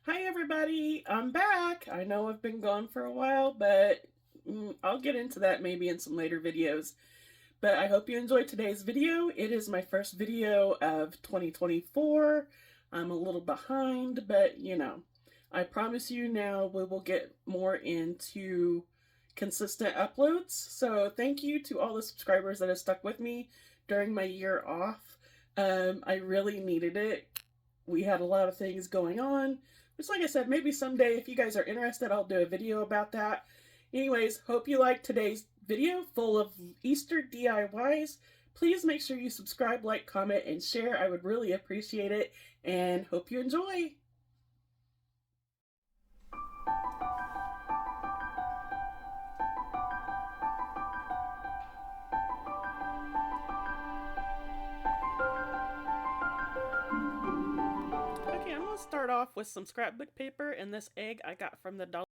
Hi everybody, I'm back. I know I've been gone for a while, but I'll get into that maybe in some later videos. But I hope you enjoyed today's video. It is my first video of 2024. I'm a little behind, but I promise you now we will get more into consistent uploads. So thank you to all the subscribers that have stuck with me during my year off. I really needed it. We had a lot of things going on. Which, like I said, maybe someday if you guys are interested, I'll do a video about that. Anyways, hope you liked today's video full of Easter DIYs. Please make sure you subscribe, like, comment, and share. I would really appreciate it, and hope you enjoy. Okay, I'm gonna start off with some scrapbook paper and this egg I got from the Dollar.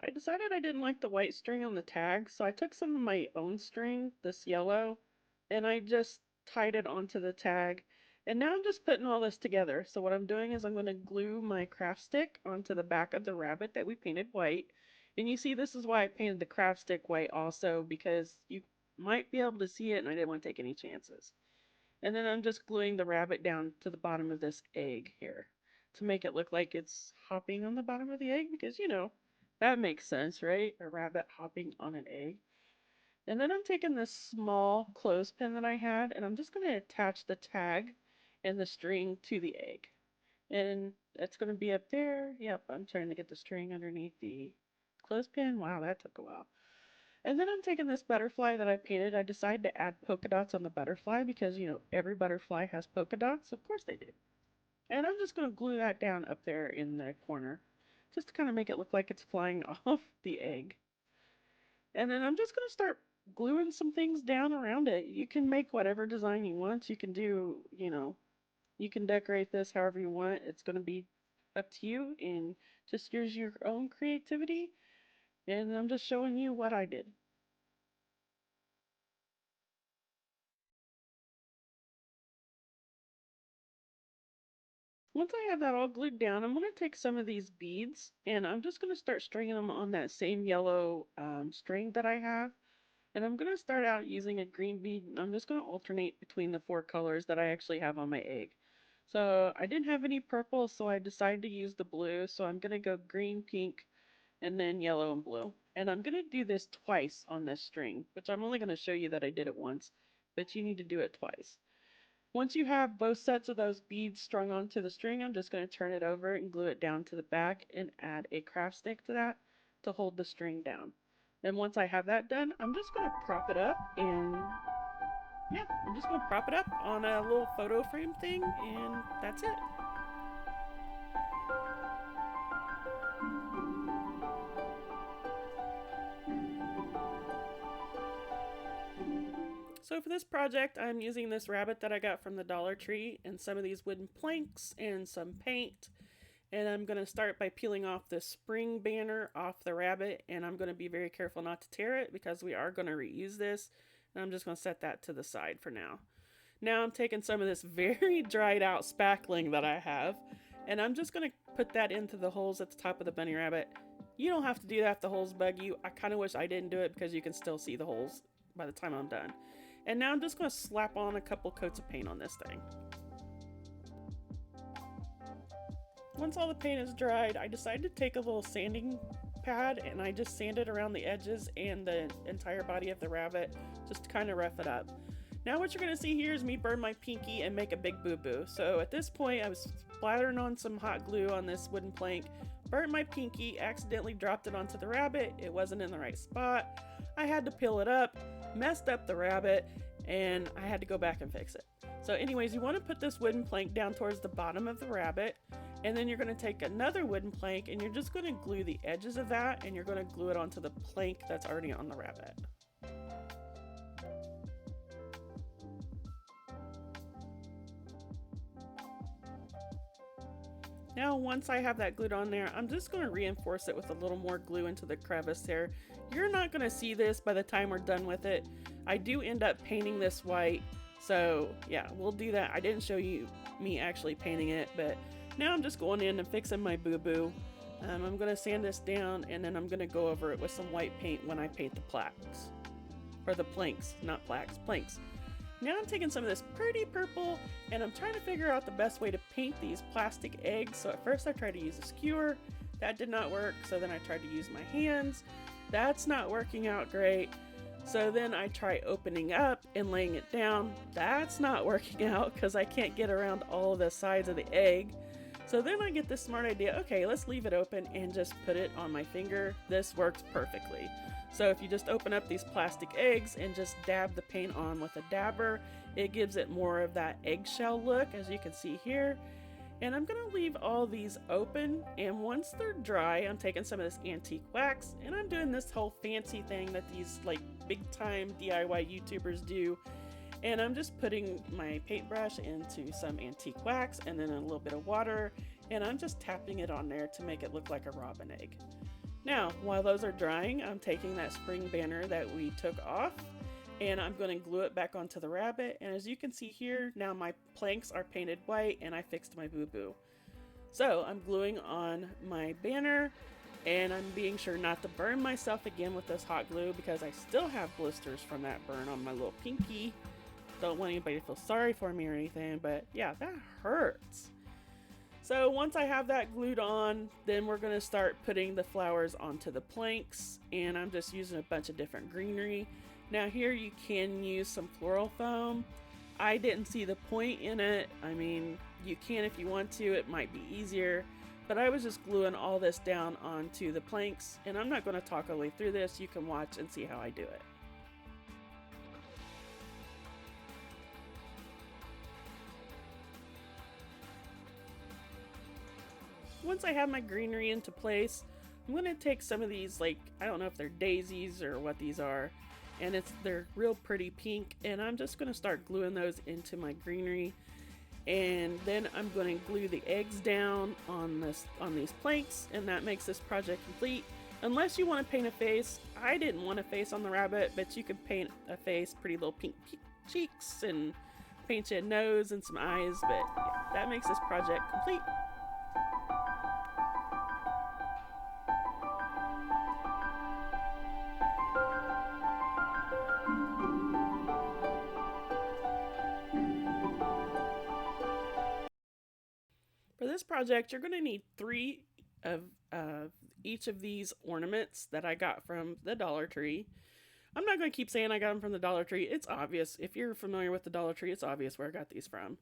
I decided I didn't like the white string on the tag, so I took some of my own string, this yellow, and I just tied it onto the tag. And now I'm just putting all this together. So what I'm doing is I'm going to glue my craft stick onto the back of the rabbit that we painted white. And you see, this is why I painted the craft stick white also, because you might be able to see it and I didn't want to take any chances. And then I'm just gluing the rabbit down to the bottom of this egg here to make it look like it's hopping on the bottom of the egg because, That makes sense, right? A rabbit hopping on an egg. And then I'm taking this small clothespin that I had, and I'm just going to attach the tag and the string to the egg. And it's going to be up there. Yep, I'm trying to get the string underneath the clothespin. Wow, that took a while. And then I'm taking this butterfly that I painted. I decided to add polka dots on the butterfly because, you know, every butterfly has polka dots. Of course they do. And I'm just going to glue that down up there in the corner just to kind of make it look like it's flying off the egg. And then I'm just going to start gluing some things down around it. You can make whatever design you want. You can do, you know, you can decorate this however you want. It's going to be up to you and just use your own creativity. And I'm just showing you what I did. Once I have that all glued down, I'm going to take some of these beads and I'm just going to start stringing them on that same yellow string that I have. And I'm going to start out using a green bead. I'm just going to alternate between the four colors that I actually have on my egg. So I didn't have any purple, so I decided to use the blue. So I'm going to go green, pink, and then yellow and blue. And I'm going to do this twice on this string, which I'm only going to show you that I did it once, but you need to do it twice. Once you have both sets of those beads strung onto the string, I'm just going to turn it over and glue it down to the back and add a craft stick to that to hold the string down. And once I have that done, I'm just going to prop it up and yeah, I'm just going to prop it up on a little photo frame thing and that's it. So for this project, I'm using this rabbit that I got from the Dollar Tree and some of these wooden planks and some paint. And I'm going to start by peeling off the spring banner off the rabbit. And I'm going to be very careful not to tear it because we are going to reuse this. And I'm just going to set that to the side for now. Now I'm taking some of this very dried out spackling that I have. And I'm just going to put that into the holes at the top of the bunny rabbit. You don't have to do that if the holes bug you. I kind of wish I didn't do it because you can still see the holes by the time I'm done. And now I'm just going to slap on a couple coats of paint on this thing. Once all the paint is dried, I decided to take a little sanding pad and I just sanded around the edges and the entire body of the rabbit just to kind of rough it up. Now what you're going to see here is me burn my pinky and make a big boo-boo. So at this point I was splattering on some hot glue on this wooden plank, burnt my pinky, accidentally dropped it onto the rabbit. It wasn't in the right spot. I had to peel it up, messed up the rabbit, and I had to go back and fix it. So anyways, you want to put this wooden plank down towards the bottom of the rabbit, and then you're going to take another wooden plank and you're just going to glue the edges of that and you're going to glue it onto the plank that's already on the rabbit. Now once I have that glued on there, I'm just going to reinforce it with a little more glue into the crevice there. You're not going to see this by the time we're done with it. I do end up painting this white, so yeah, we'll do that. I didn't show you me actually painting it, but now I'm just going in and fixing my boo-boo. I'm going to sand this down and then I'm going to go over it with some white paint when I paint the plaques. Or the planks, not plaques, planks. Now I'm taking some of this pretty purple and I'm trying to figure out the best way to paint these plastic eggs. So at first I tried to use a skewer. That did not work. So then I tried to use my hands. That's not working out great. So then I try opening up and laying it down. That's not working out because I can't get around all the sides of the egg. So then I get this smart idea, okay, let's leave it open and just put it on my finger. This works perfectly. So if you just open up these plastic eggs and just dab the paint on with a dabber, it gives it more of that eggshell look, as you can see here. And I'm gonna leave all these open, and once they're dry, I'm taking some of this antique wax and I'm doing this whole fancy thing that these like big time DIY YouTubers do. And I'm just putting my paintbrush into some antique wax and then a little bit of water, and I'm just tapping it on there to make it look like a robin egg. Now, while those are drying, I'm taking that spring banner that we took off and I'm going to glue it back onto the rabbit. And as you can see here, now my planks are painted white and I fixed my boo-boo. So I'm gluing on my banner and I'm being sure not to burn myself again with this hot glue because I still have blisters from that burn on my little pinky. Don't want anybody to feel sorry for me or anything, but yeah, that hurts. So once I have that glued on, then we're going to start putting the flowers onto the planks, and I'm just using a bunch of different greenery. Now here you can use some floral foam. I didn't see the point in it. I mean, you can if you want to, it might be easier, but I was just gluing all this down onto the planks, and I'm not going to talk all the way through this. You can watch and see how I do it. Once I have my greenery into place, I'm going to take some of these, like, I don't know if they're daisies or what these are, and they're real pretty pink, and I'm just going to start gluing those into my greenery. And then I'm going to glue the eggs down on these planks, and that makes this project complete. Unless you want to paint a face. I didn't want a face on the rabbit, but you could paint a face, pretty little pink cheeks, and paint you a nose and some eyes, but yeah, that makes this project complete. For this project, you're going to need 3 of each of these ornaments that I got from the Dollar Tree. I'm not going to keep saying I got them from the Dollar Tree. It's obvious. If you're familiar with the Dollar Tree, it's obvious where I got these from.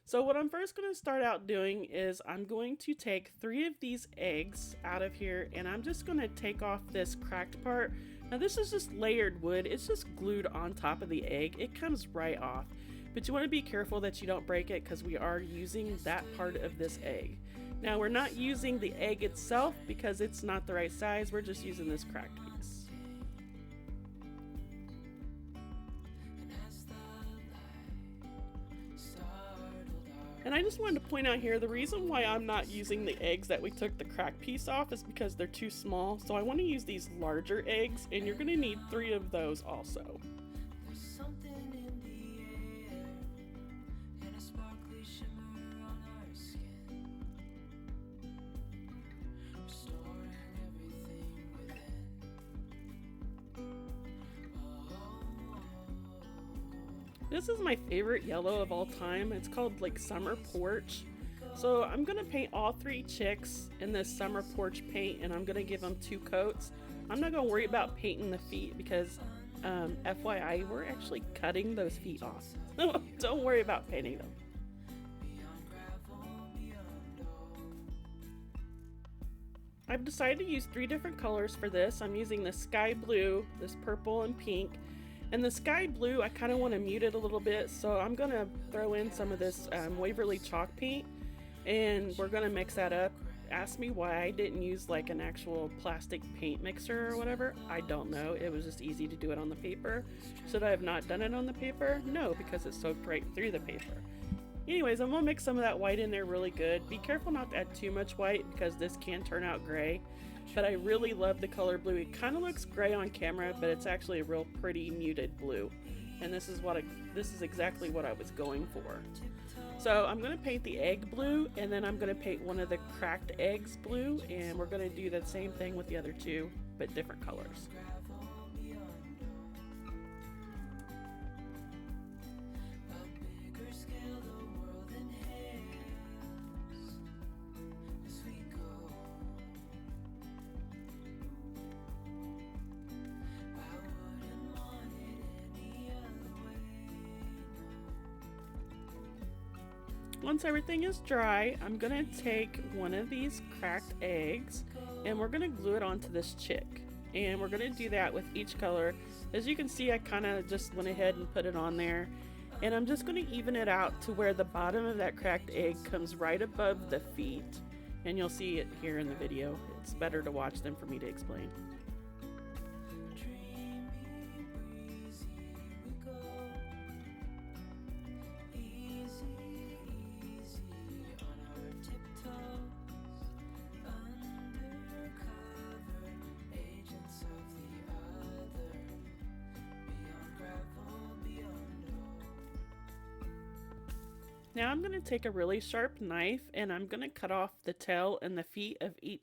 So what I'm first going to start out doing is I'm going to take 3 of these eggs out of here, and I'm just going to take off this cracked part. Now this is just layered wood. It's just glued on top of the egg. It comes right off. But you want to be careful that you don't break it, because we are using that part of this egg. Now we're not using the egg itself because it's not the right size. We're just using this cracked piece. And I just wanted to point out here, the reason why I'm not using the eggs that we took the cracked piece off is because they're too small. So I want to use these larger eggs, and you're going to need 3 of those also. This is my favorite yellow of all time. It's called like Summer Porch. So I'm gonna paint all 3 chicks in this Summer Porch paint, and I'm gonna give them 2 coats. I'm not gonna worry about painting the feet because FYI, we're actually cutting those feet off. So don't worry about painting them. I've decided to use 3 different colors for this. I'm using the sky blue, this purple, and pink. And the sky blue, I kind of want to mute it a little bit, so I'm going to throw in some of this Waverly chalk paint, and we're going to mix that up. Ask me why I didn't use like an actual plastic paint mixer or whatever. I don't know. It was just easy to do it on the paper. Should I have not done it on the paper? No, because it soaked right through the paper. Anyways, I'm going to mix some of that white in there really good. Be careful not to add too much white because this can turn out gray. But I really love the color blue. It kind of looks gray on camera, but it's actually a real pretty muted blue. And this is exactly what I was going for. So I'm going to paint the egg blue, and then I'm going to paint one of the cracked eggs blue, and we're going to do the same thing with the other 2, but different colors. Once everything is dry, I'm gonna take one of these cracked eggs and we're gonna glue it onto this chick. And we're gonna do that with each color. As you can see, I kind of just went ahead and put it on there. And I'm just gonna even it out to where the bottom of that cracked egg comes right above the feet. And you'll see it here in the video. It's better to watch than for me to explain. Now I'm going to take a really sharp knife and I'm going to cut off the tail and the feet of each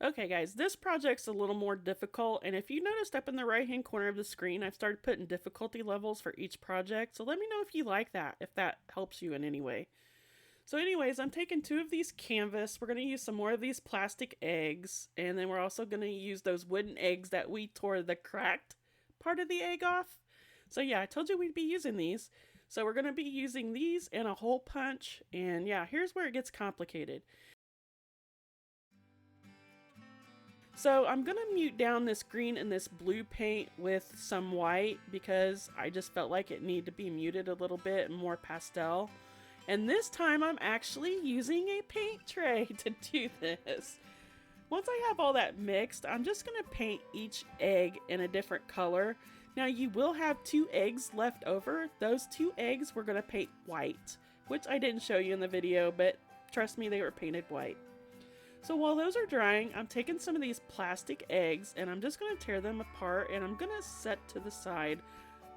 Okay guys, this project's a little more difficult, and if you noticed up in the right hand corner of the screen, I've started putting difficulty levels for each project, so let me know if you like that, if that helps you in any way. So anyways, I'm taking 2 of these canvas, we're going to use some more of these plastic eggs, and then we're also going to use those wooden eggs that we tore the cracked part of the egg off. So yeah, I told you we'd be using these. So we're going to be using these and a hole punch, and yeah, here's where it gets complicated. So I'm going to mute down this green and this blue paint with some white because I just felt like it needed to be muted a little bit and more pastel. And this time I'm actually using a paint tray to do this. Once I have all that mixed, I'm just going to paint each egg in a different color. Now you will have 2 eggs left over. Those 2 eggs we're going to paint white, which I didn't show you in the video, but trust me, they were painted white. So while those are drying, I'm taking some of these plastic eggs and I'm just going to tear them apart, and I'm going to set to the side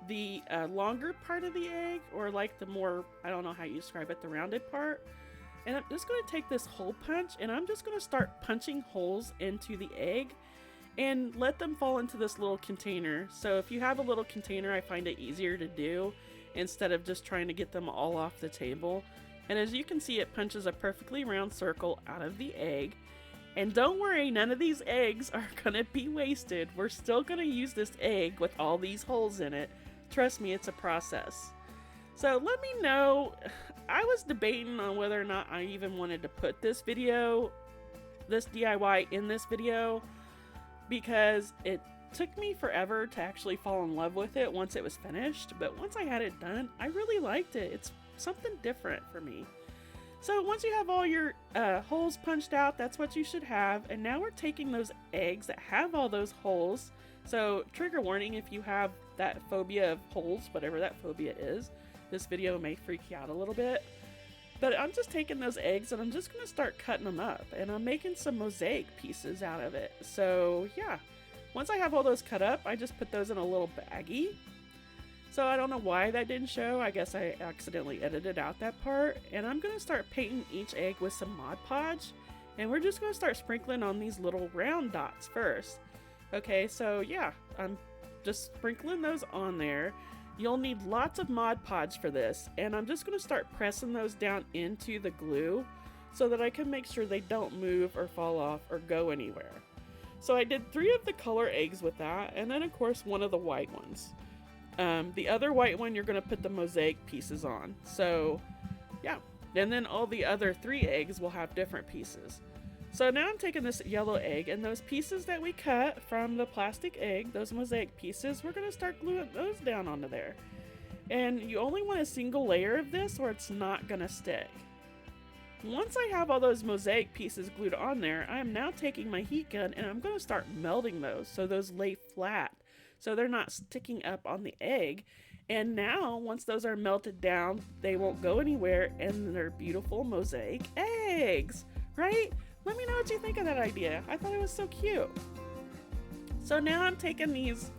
the longer part of the egg, or like the more, I don't know how you describe it, the rounded part. And I'm just going to take this hole punch and I'm just going to start punching holes into the egg and let them fall into this little container. So if you have a little container, I find it easier to do instead of just trying to get them all off the table. And as you can see, it punches a perfectly round circle out of the egg. And don't worry, none of these eggs are gonna be wasted. We're still gonna use this egg with all these holes in it. Trust me, it's a process. So let me know. I was debating on whether or not I even wanted to put this DIY in this video, because it took me forever to actually fall in love with it once it was finished. But once I had it done, I really liked it. It's something different for me. So once you have all your holes punched out, that's what you should have. And now we're taking those eggs that have all those holes. So trigger warning, if you have that phobia of holes, whatever that phobia is, this video may freak you out a little bit. But I'm just taking those eggs and I'm just going to start cutting them up, and I'm making some mosaic pieces out of it. So yeah, once I have all those cut up, I just put those in a little baggie. So I don't know why that didn't show. I guess I accidentally edited out that part. And I'm going to start painting each egg with some Mod Podge. And we're just going to start sprinkling on these little round dots first. Okay, so yeah, I'm just sprinkling those on there. You'll need lots of Mod Podge for this. And I'm just going to start pressing those down into the glue so that I can make sure they don't move or fall off or go anywhere. So I did 3 of the color eggs with that. And then of course 1 of the white ones. The other white one you're going to put the mosaic pieces on. So yeah, and then all the other 3 eggs will have different pieces. So now I'm taking this yellow egg, and those pieces that we cut from the plastic egg, those mosaic pieces, we're going to start gluing those down onto there. And you only want a single layer of this or it's not going to stick. Once I have all those mosaic pieces glued on there, I am now taking my heat gun and I'm going to start melting those so those lay flat, so they're not sticking up on the egg. And now, once those are melted down, they won't go anywhere, and they're beautiful mosaic eggs, right? Let me know what you think of that idea. I thought it was so cute. So now I'm taking these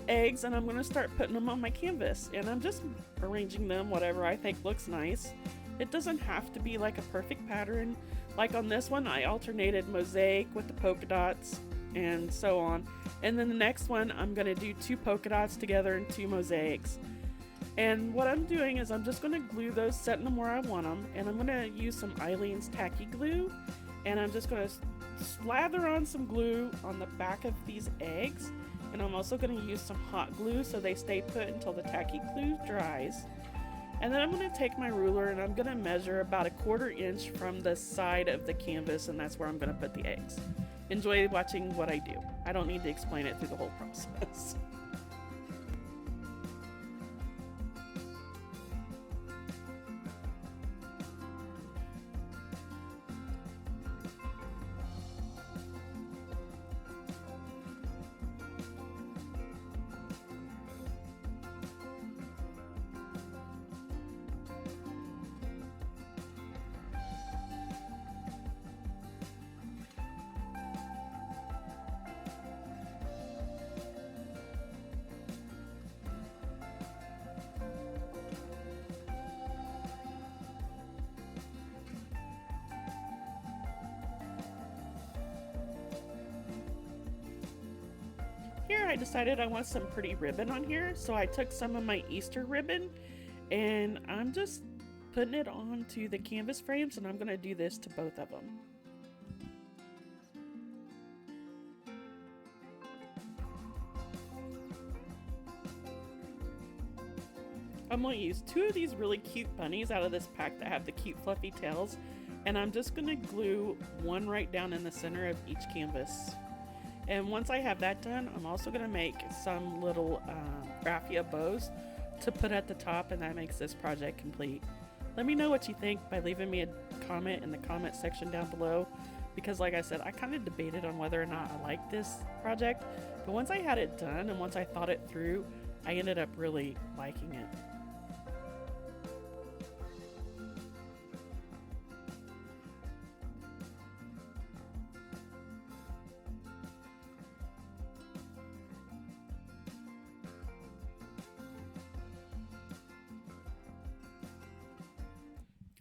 eggs and I'm going to start putting them on my canvas, and I'm just arranging them whatever I think looks nice. It doesn't have to be like a perfect pattern. Like on this one, I alternated mosaic with the polka dots and so on. And then the next one, I'm going to do 2 polka dots together and 2 mosaics. And what I'm doing is I'm just going to glue those, setting them where I want them. And I'm going to use some Eileen's tacky glue. And I'm just going to slather on some glue on the back of these eggs. And I'm also going to use some hot glue so they stay put until the tacky glue dries. And then I'm going to take my ruler and I'm going to measure about 1/4 inch from the side of the canvas, and that's where I'm going to put the eggs. Enjoy watching what I do. I don't need to explain it through the whole process. I decided I want some pretty ribbon on here, so I took some of my Easter ribbon and I'm just putting it onto the canvas frames, and I'm going to do this to both of them. I'm going to use 2 of these really cute bunnies out of this pack that have the cute fluffy tails, and I'm just going to glue one right down in the center of each canvas. And once I have that done, I'm also going to make some little raffia bows to put at the top, and that makes this project complete. Let me know what you think by leaving me a comment in the comment section down below, because like I said, I kind of debated on whether or not I liked this project, but once I had it done and once I thought it through, I ended up really liking it.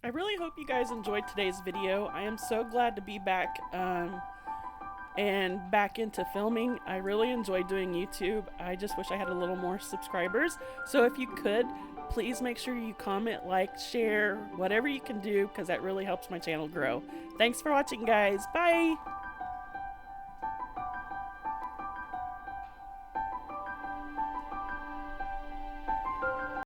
I really hope you guys enjoyed today's video. I am so glad to be back and back into filming. I really enjoy doing YouTube. I just wish I had a little more subscribers. So if you could, please make sure you comment, like, share, whatever you can do, because that really helps my channel grow. Thanks for watching, guys. Bye!